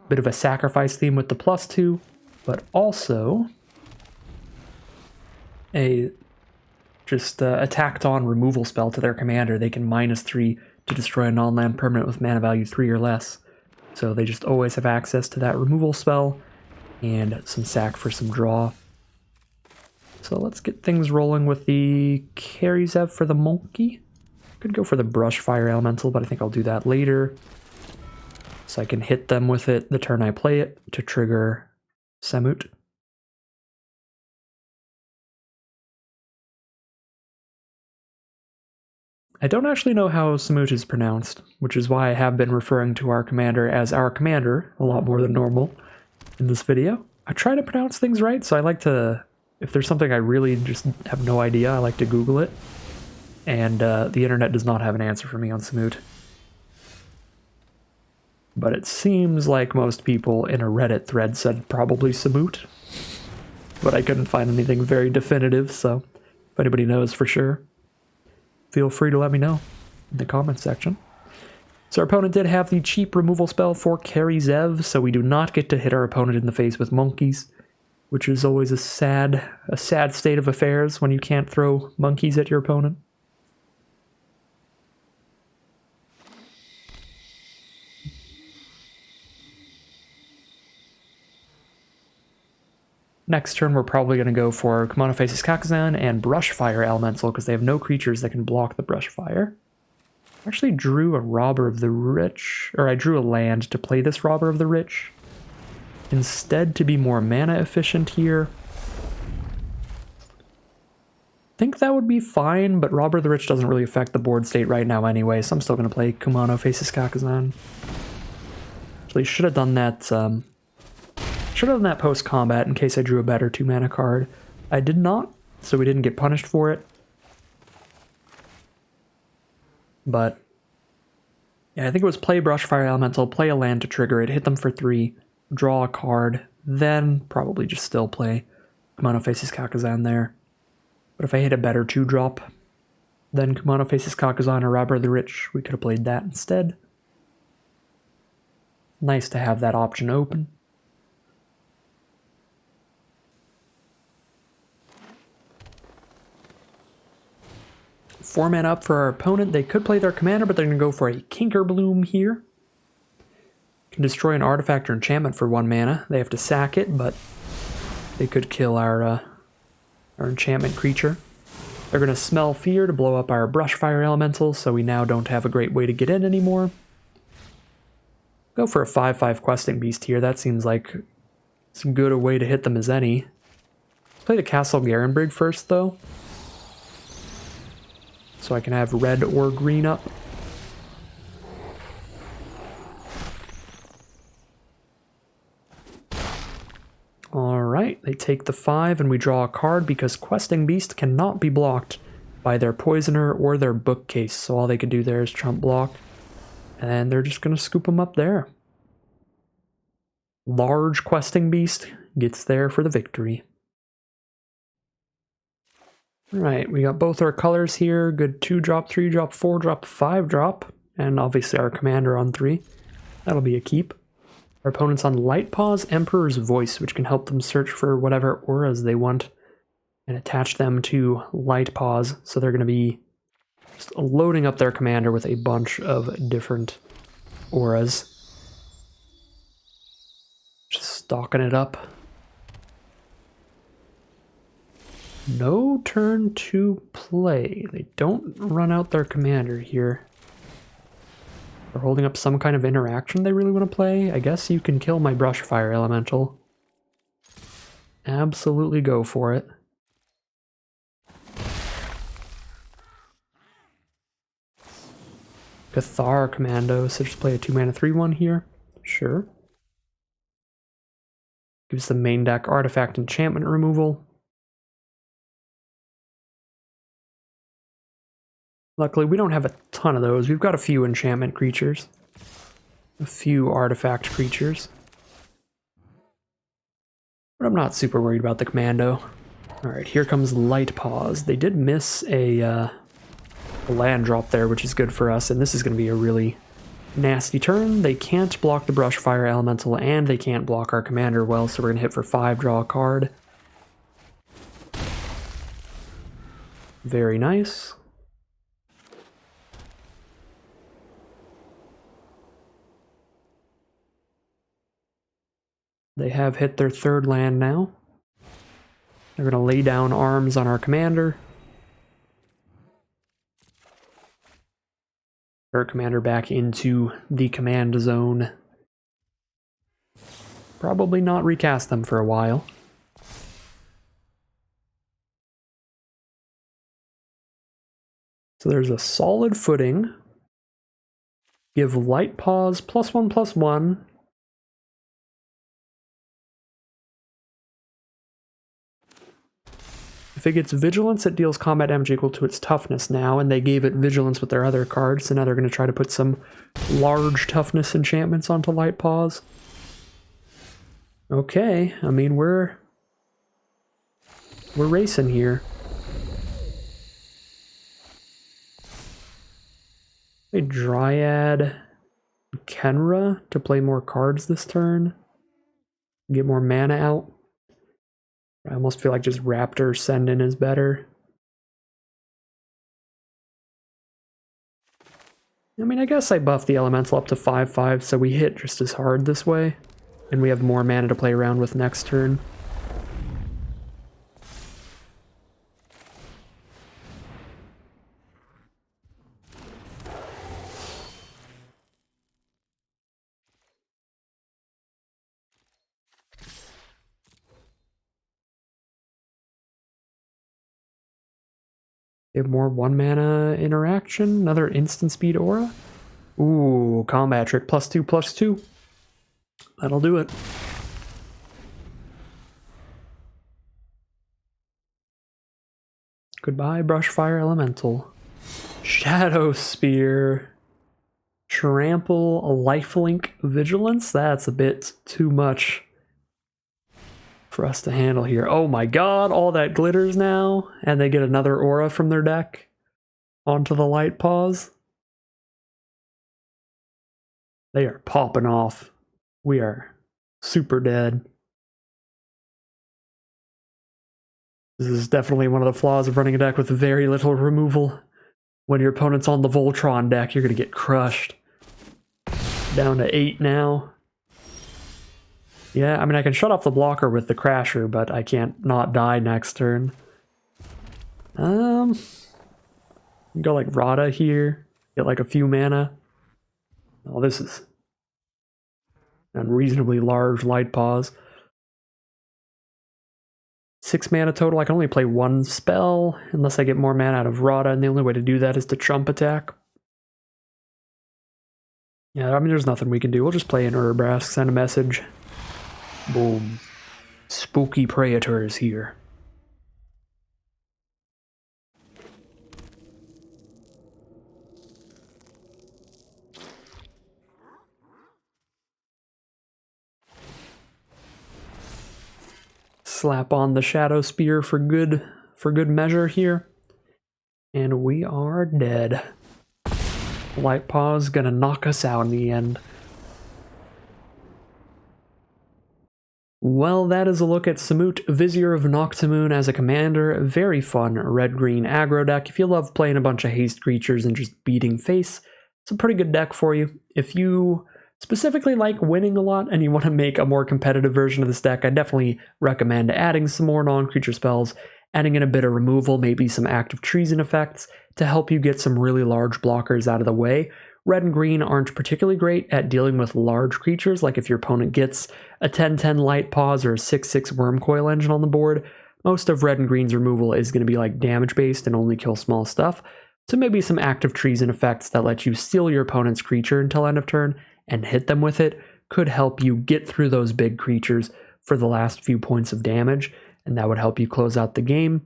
Bit of a sacrifice theme with the +2, but also a just attacked on removal spell to their commander. They can -3 to destroy a non-land permanent with mana value 3 or less. So they just always have access to that removal spell. And some sack for some draw. So let's get things rolling with the Karizev for the monkey. Could go for the Brush Fire Elemental, but I think I'll do that later. So I can hit them with it the turn I play it to trigger Samut. I don't actually know how Samut is pronounced, which is why I have been referring to our commander as our commander a lot more than normal in this video. I try to pronounce things right, so I like to, if there's something I really just have no idea, I like to Google it. And the internet does not have an answer for me on Samut. but it seems like most people in a Reddit thread said probably Samut. But I couldn't find anything very definitive, so if anybody knows for sure, feel free to let me know in the comments section. So our opponent did have the cheap removal spell for Carry Zev, so we do not get to hit our opponent in the face with monkeys, which is always a sad state of affairs when you can't throw monkeys at your opponent. Next turn, we're probably going to go for Kumano faces Kakkazan and Brushfire Elemental, because they have no creatures that can block the Brushfire. I actually drew a Robber of the Rich, or I drew a land to play this Robber of the Rich, instead to be more mana efficient here. I think that would be fine, but Robber of the Rich doesn't really affect the board state right now anyway, so I'm still going to play Kumano faces Kakkazan. Actually, should have done that... Should have done that post-combat in case I drew a better 2-mana card. I did not, so we didn't get punished for it. But, yeah, I think it was play Brushfire Elemental, play a land to trigger it, hit them for 3, draw a card, then probably just still play Kumano faces Kakkazan there. But if I hit a better 2-drop than Kumano faces Kakkazan or Robber of the Rich, we could have played that instead. Nice to have that option open. Four mana up for our opponent. They could play their commander, but they're going to go for a Kinkerbloom here. Can destroy an artifact or enchantment for 1 mana. They have to sack it, but they could kill our enchantment creature. They're going to Smell Fear to blow up our Brushfire Elemental, so we now don't have a great way to get in anymore. Go for a 5/5 Questing Beast here. That seems like as good a way to hit them as any. Let's play the Castle Embereth first, though, so I can have red or green up. Alright, they take the 5 and we draw a card because Questing Beast cannot be blocked by their Poisoner or their Bookcase, so all they could do there is Trump block, and they're just going to scoop them up there. Large Questing Beast gets there for the victory. Alright, we got both our colors here. Good 2-drop, 3-drop, 4-drop, 5-drop. And obviously our commander on 3. That'll be a keep. Our opponent's on Light Paws, Emperor's Voice, which can help them search for whatever auras they want and attach them to Light Paws. So they're going to be just loading up their commander with a bunch of different auras. Just stocking it up. No turn to play. They don't run out their commander here. They're holding up some kind of interaction they really want to play. I guess you can kill my Brushfire Elemental. Absolutely go for it. Cathar Commando, so just play a 2-mana 3/1 here. Sure. Gives the main deck artifact enchantment removal. Luckily, we don't have a ton of those. We've got a few enchantment creatures. A few artifact creatures. But I'm not super worried about the commando. Alright, here comes Light Paws. They did miss a land drop there, which is good for us, and this is going to be a really nasty turn. They can't block the Brushfire Elemental, and they can't block our commander well, so we're going to hit for 5, draw a card. Very nice. They have hit their 3rd land now. They're going to lay down arms on our commander. Our commander back into the command zone. Probably not recast them for a while. So there's a solid footing. Give Light Paws +1/+1. If it gets Vigilance, it deals combat damage equal to its toughness now, and they gave it Vigilance with their other cards, so now they're going to try to put some large toughness enchantments onto Light Paws. Okay, I mean, we're racing here. A Dryad Khenra to play more cards this turn. Get more mana out. I almost feel like just Raptor Send-In is better. I mean, I guess I buffed the Elemental up to 5/5, so we hit just as hard this way. And we have more mana to play around with next turn. Get more 1 mana interaction, another instant speed aura. Ooh, combat trick, +2/+2. That'll do it. Goodbye, Brushfire Elemental. Shadow Spear. Trample, Lifelink, Vigilance. That's a bit too much for us to handle here. Oh my god, all that glitters now, and they get another aura from their deck onto the Light Paws. They are popping off. We are super dead. This is definitely one of the flaws of running a deck with very little removal. When your opponent's on the Voltron deck, you're going to get crushed. Down to 8 now. Yeah, I mean, I can shut off the blocker with the Crasher, but I can't not die next turn. Go like Rada here. Get like a few mana. Oh, this is unreasonably large Light Paws. 6 mana total. I can only play 1 spell unless I get more mana out of Rada, and the only way to do that is to Trump attack. Yeah, I mean, there's nothing we can do. We'll just play an Urbrask, send a message. Boom. Spooky Praetor is here. Slap on the Shadow Spear for good measure here. And we are dead. Light Paw's gonna knock us out in the end. Well, that is a look at Samut, Vizier of Naktamun as a commander. Very fun red-green aggro deck. If you love playing a bunch of haste creatures and just beating face, it's a pretty good deck for you. If you specifically like winning a lot and you want to make a more competitive version of this deck, I definitely recommend adding some more non-creature spells, adding in a bit of removal, maybe some active treason effects to help you get some really large blockers out of the way. Red and green aren't particularly great at dealing with large creatures, like if your opponent gets a 10/10 Light Paws or a 6/6 Wormcoil Engine on the board. Most of red and green's removal is going to be like damage based and only kill small stuff. So maybe some active treason effects that let you steal your opponent's creature until end of turn and hit them with it could help you get through those big creatures for the last few points of damage, and that would help you close out the game.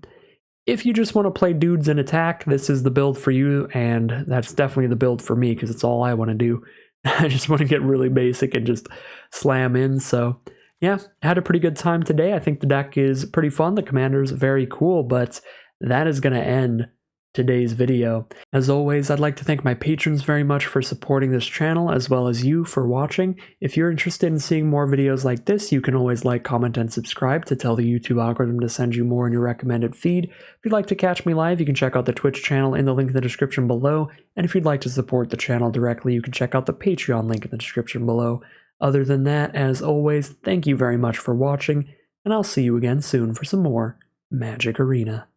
If you just want to play dudes and attack, this is the build for you, and that's definitely the build for me because it's all I want to do. I just want to get really basic and just slam in. So yeah, I had a pretty good time today. I think the deck is pretty fun. The commander's very cool, but that is going to end today's video. As always, I'd like to thank my patrons very much for supporting this channel, as well as you for watching. If you're interested in seeing more videos like this, you can always like, comment, and subscribe to tell the YouTube algorithm to send you more in your recommended feed. If you'd like to catch me live, you can check out the Twitch channel in the link in the description below, and if you'd like to support the channel directly, you can check out the Patreon link in the description below. Other than that, as always, thank you very much for watching, and I'll see you again soon for some more Magic Arena.